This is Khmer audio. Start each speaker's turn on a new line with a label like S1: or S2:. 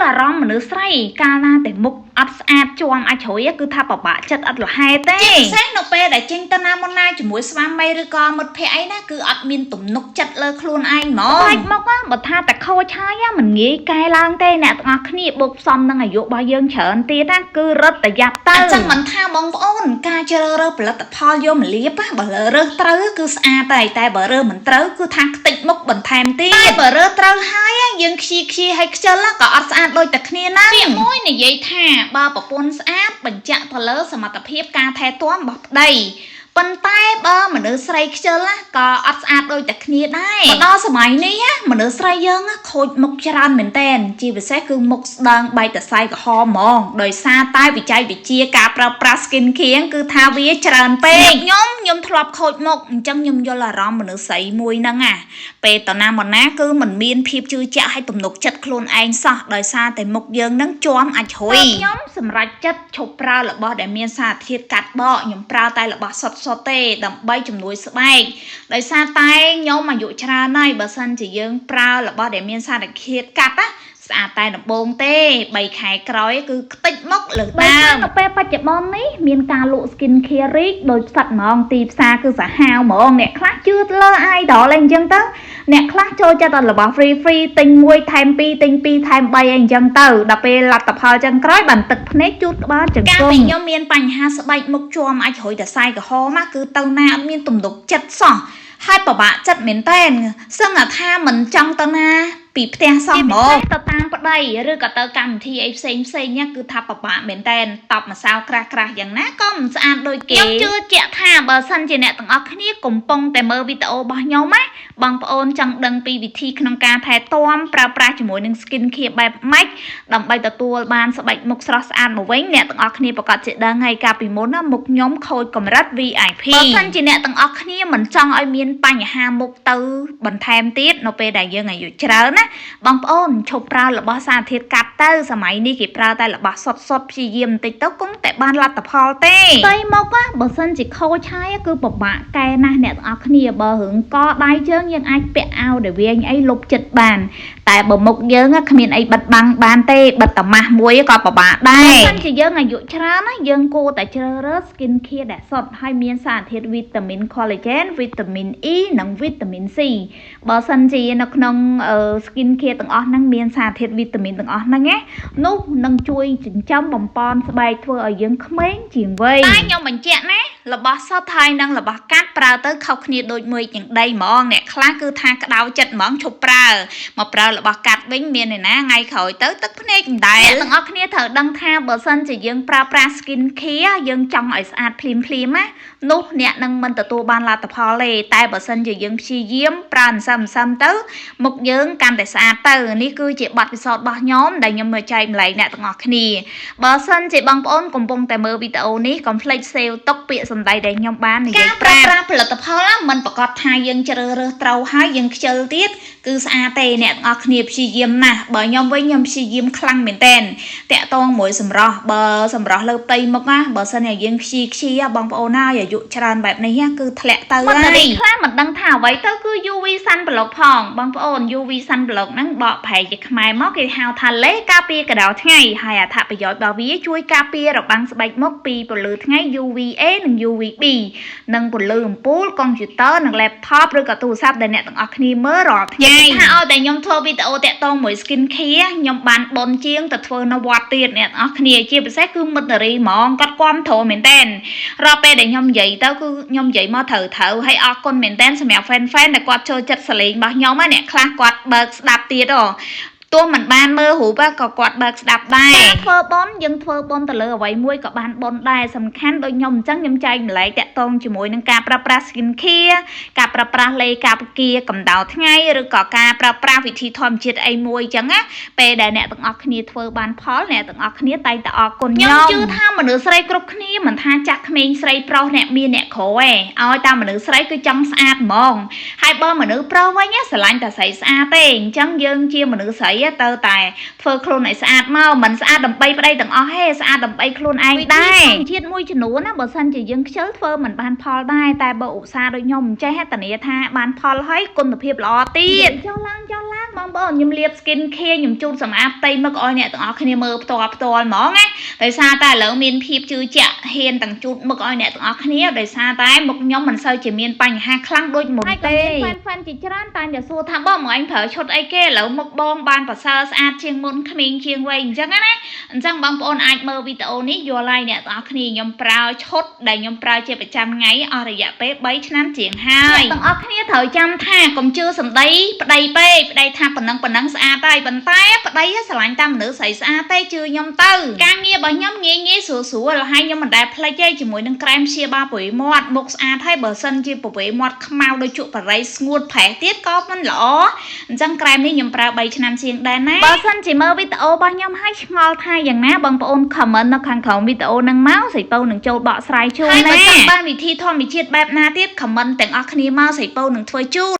S1: ល់អារម្មណ៍មនុស្សស្រីកាលណាតែមុខអត់ស្អាតជាំអាចជ្រួយគឺថាបបាក់ចិត្តអត់លហែទេជាពិសេសនៅពេលដែលចេញទៅណាមុនណាជាមួយស្វាមីឬក៏មិត្តភក្តិអីណាគឺអត់មានទំនុកចិត្តលើខ្លួនឯងហ្មងបាច់មកបើថាតែខូចហើយមិនងាយកែឡើងទេអ្នកទាំងអស់គ្នាបូកផ្សំនឹងអាយុរបស់យើងច្រើនទៀតណាគឺរត់តែយ៉ាប់ទៅអញ្ចឹងមិនថាបងប្អូនការជ្រើសរើសផលិតផលយកមកលាបបើរើសត្រូវគឺស្អាតតែបើរើសមិនត្រូវគឺថាខ្ទេចមុខបន្ថែមទៀតតែបើរើសត្រូវហើយយើងខ្ជិលហើយខ្ជិលក៏អត់ស្អាតដូចតែគ្នាណាពាក្យមួយនិយាយថាបើប្រពន្ធស្អាតបញ្ជាក់ទៅលើសមត្ថភាពការថែទាំរបស់ប្តីប៉ុន្តែបើមនុស្សស្រីខ្ជិលក៏អត់ស្អាតដូចតែគ្នាដែរដល់សម័យនេះមនុស្សស្រីយើងខូចមុខច្រើនមែនតើជាពិសេសគឺមុខស្ដើងបែកតសៃក្រហមហ្មងដោយសារតែវិច័យវិទ្យាការប្រើប្រាស់ skin care គឺថាវាច្រើនពេកខ្ញុំធ្លាប់ខូចមុខអញ្ចឹងខ្ញុំយល់អារម្មណ៍មនុស្សស្រីមួយហ្នឹងពេលតណាមកណាគឺមិនមានភាពជឿជាក់ឲ្យទំនុកចិត្តខ្លួនឯងសោះដោយសារតែមុខយើងហ្នឹងជាំអាចជ្រុយខ្ញុំសម្រេចចិត្តឈប់ប្រើរបស់ដែលមានសារធាតុកាត់បកខ្ញុំប្រើតែរបស់សុទ្ធទេដើម្បីជំនួយស្បែកដោយសារតែខ្ញុំអាយុច្រើនហើយបើសិនជាយើងប្រើរបស់ដែលមានសារធាតុកាត់ស្អាតតែដំបូងទេ3ខែក្រោយគឺខ្ទេចមុខលើដើមនៅពេលបច្ចុប្បន្ននេះមានការលក់ skin care រីកដោយផ្សិតហ្មងទីផ្សារគឺសាហាវហ្មងអ្នកខ្លះជឿលើ idol អីអញ្ចឹងទៅអ្នកខ្លះចូលចិត្តរបស់ free ទិញ1ថែម2ទិញ2ថែម3អីអញ្ចឹងទៅដល់ពេលលទ្ធផលចឹងក្រោយបានទឹកភ្នែកជូតក្បាលចង្កឹងកាលពីខ្ញុំមានបញ្ហាស្បែកមុខជាំអាចជ្រុយតែសាយក្រហមគឺទៅណាអត់មានទំនុកចិត្តសោះហើយពិបាកចិត្តមែនតើសឹងថាមិនចង់ទៅណាពីផ្ទះសោះហ្មងទៅតាមប្តីឬក៏ទៅកម្មវិធីអីផ្សេងគឺថាពិបាកមែនតើតបម្សៅក្រាស់យ៉ាងណាក៏មិនស្អាតដូចគេខ្ញុំជឿជាក់ថាបើសិនជាអ្នកទាំងអស់គ្នាកំពុងតែមើលវីដេអូរបស់ខ្ញុំបងប្អូនចង់ដឹងពីវិធីក្នុងការថែទាំប្រើប្រាស់ជាមួយនឹង skin care បែបម៉េចដើម្បីទទួលបានស្បែកមុខស្រស់ស្អាតមកវិញអ្នកទាំងអស់គ្នាប្រកាសជាដឹងហើយកាលពីមុនមុខខ្ញុំខូចកម្រិត VIP បើសិនជាអ្នកទាំងអស់គ្នាមិនចង់ឲ្យមានបញ្ហាមុខទៅបន្ថែមទៀតនៅពេលដែលយើងអាយុច្រើនបងប្អូនឈប់ប្រើរបស់សារធាតុកាត់ទៅសម័យនេះគេប្រើតែរបស់សុទ្ធព្យាយាមបន្តិចទៅគង់តែបានលទ្ធផលទេស្អីមកបើសិនជាខូចហើយគឺពិបាកកែណាស់អ្នកទាំងអស់គ្នាបើរឿងកដៃជើងយើងអាចពាក់អាវដែលវាញអីលុបចិត្តបានតែបើមុខយើងគ្មានអីបិទបាំងបានទេបិទតែម៉ាស់មួយក៏ពិបាកដែរបើសិនជាយើងអាយុច្រើនយើងគួរតែជ្រើសរើស skin care ដែលសុទ្ធហើយមានសារធាតុវីតាមីន collagen វីតាមីន E និងវីតាមីន C បើសិនជានៅក្នុង skin care ទាំងអស់ហ្នឹងមានសារធាតុវីតាមីនទាំងអស់ហ្នឹងនោះនឹងជួយចិញ្ចឹមបំពន់ស្បែកធ្វើឲ្យយើងក្មេងជាងវ័យតែខ្ញុំបញ្ជាក់ណារបស់សុទ្ធហើយនិងរបស់កាត់ប្រើទៅខុសគ្នាដូចមួយយ៉ាងដីហ្មងអ្នកខ្លះគឺថាក្តៅចិត្តហ្មងឈប់ប្រើមកប្រើរបស់កាត់វិញមានឯណាថ្ងៃក្រោយទៅទឹកភ្នែកមិនដែរអ្នកទាំងអស់គ្នាត្រូវដឹងថាបើសិនជាយើងប្រើប្រាស់ skin care យើងចង់ឲ្យស្អាតភ្លាមនោះអ្នកនឹងមិនទទួលបានលទ្ធផលទេតែបើសិនជាយើងព្យាយាមប្រើសឹមទៅមុខយើងកាន់តែស្អាតទៅនេះគឺជាបទពិសោធន៍របស់ខ្ញុំដែលខ្ញុំមកចែកម្លែកអ្នកទាំងអស់គ្នាបើសិនជាបងប្អូនកំពុងតែមើលវីដេអូនេះកុំភ្លេចសេវទុកពាក្យសម្ដីដែលខ្ញុំបាននិយាយប្រើប្រាស់ផលិតផលមិនប្រកាសថាយើងជ្រើសរើសត្រូវហើយយើងខ្ជិលទៀតគឺស្អាតទេអ្នកទាំងអស់គ្នាព្យាយាមណាស់បើខ្ញុំវិញខ្ញុំព្យាយាមខ្លាំងមែនតើតាក់តងមួយសម្រស់បើសម្រស់លើផ្ទៃមុខបើសិនជាយើងខ្ជិលបងប្អូនណាអាយុច្រើនបែបនេះគឺធ្លាក់ទៅហើយខ្លះមិនដឹងថាអ្វីទៅគឺ UV sun block ផងបងប្អូន UV sun block ហ្នឹងបកប្រែជាខ្មែរមកគេហៅថាឡេការពារកណ្ដៅថ្ងៃហើយអត្ថប្រយោជន៍របស់វាជួយការពាររបាំងស្បែកមុខពីពន្លឺថ្ងៃ UVA និង UVB និងពន្លឺអំពូលកុំព្យូទ័រនិង laptop ឬក៏ទូរស័ព្ទដែលអ្នកទាំងអស់គ្នាមើលរាល់ថ្ងៃថាឲ្យតែខ្ញុំធ្វើវីដេអូតាក់ទងមួយ skin care ខ្ញុំបានបនជាងទៅធ្វើនៅវត្តទៀតអ្នកទាំងអស់គ្នាជាពិសេសគឺមិត្តរីហ្មងគាត់គាំទ្រមែនតើរាល់ពេលដែលខ្ញុំនិយាយទៅគឺខ្ញុំនិយាយមកត្រូវហើយអរគុណមែនតើសម្រាប់ fan ដែលគាត់ចូលចិត្តសលេងរបស់ខ្ញុំអ្នកខ្លះគាត់បើកស្ដាប់ទៀតទោះមិនបានមើលរូបក៏គាត់បើកស្ដាប់ដែរធ្វើបុណ្យយើងធ្វើបុណ្យទៅលើអ្វីមួយក៏បានបុណ្យដែរសំខាន់ដូចខ្ញុំអញ្ចឹងខ្ញុំចែកម្លែកតាក់ទងជាមួយនឹងការប្រើប្រាស់ skin care ការប្រើប្រាស់លេការពារកម្ដៅថ្ងៃឬក៏ការប្រើប្រាស់វិធីធម្មជាតិអីមួយអញ្ចឹងពេលដែលអ្នកទាំងអស់គ្នាធ្វើបានផលអ្នកទាំងអស់គ្នាតែងតែអរគុណខ្ញុំជឿថាមនុស្សស្រីគ្រប់គ្នាមិនថាចាស់ក្មេងស្រីប្រុសអ្នកមានអ្នកក្រឯងឲ្យតែមនុស្សស្រីគឺចង់ស្អាតហ្មងហើយបើមនុស្សប្រុសវិញស្រឡាញ់តែស្រីស្អាតទេអញ្ចឹងយើងជាមនុស្សស្រី ទៅតែធ្វើខ្លួនឲ្យស្អាតមកមិនស្អាតដើម្បីប្តីទាំងអស់ទេស្អាតដើម្បីខ្លួនឯងដែរជាតិមួយចំនួនណាបើសិនជាយើងខ្ជិលធ្វើមិនបានផលដែរតែបើឧស្សាហ៍ដូចខ្ញុំចេះធានាថាបានផលហើយគុណភាពល្អទៀតចុះឡើងបងប្អូនខ្ញុំលាប skin care ខ្ញុំជូតសម្អាតផ្ទៃមុខឲ្យអ្នកទាំងអស់គ្នាមើលផ្ទាល់ហ្មងណាដោយសារតែឥឡូវមានភាពជឿជាក់ហ៊ានទាំងជូតមុខឲ្យអ្នកទាំងអស់គ្នាដោយសារតែមុខខ្ញុំមិនសូវជាមានបញ្ហាខ្លាំងដូចមុនទេហ្វានជាច្រើនតែតែសួរថាបងអញប្រើឈុតអីគេឥឡូវមុខបងបានប្រសើរស្អាតជាងមុនក្មេងជាងវ័យអញ្ចឹងណាអញ្ចឹងបងប្អូនអាចមើលវីដេអូនេះយល់ហើយអ្នកទាំងអស់គ្នាខ្ញុំប្រើឈុតដែលខ្ញុំប្រើជាប្រចាំថ្ងៃអស់រយៈពេល3ឆ្នាំជាងហើយទាំងអស់គ្នាត្រូវចាំថាកុំជឿសម្ដីប្តីពេកប្តីថាប៉ុណ្ណឹងស្អាតហើយប៉ុន្តែប្តីស្រឡាញ់តាមមនុស្សស្រីស្អាតទេជឿខ្ញុំទៅការងាររបស់ខ្ញុំងាយស្រួលហើយខ្ញុំមិនដែលភ្លេចទេជាមួយនឹងក្រែមព្យាបាលពវេមាត់មុខស្អាតហើយបើសិនជាពវេមាត់ខ្មៅដោយជក់បរិយស្ងួតប្រេះទៀតក៏មិនល្អអញ្ចឹងក្រែមនេះខ្ញុំប្រើ3ឆ្នាំជាងដែរណាបើសិនជាមើលវីដេអូរបស់ខ្ញុំហើយឆ្ងល់ថាយ៉ាងណាបងប្អូន comment នៅខាងក្រោមវីដេអូហ្នឹងមកស្រីពៅនឹងចូលបកស្រាយជូនណាហើយបើចង់បានវិធីធម្មជាតិបែបណាទៀត comment ទាំងអស់គ្នាមកស្រីពៅនឹងធ្វើជូន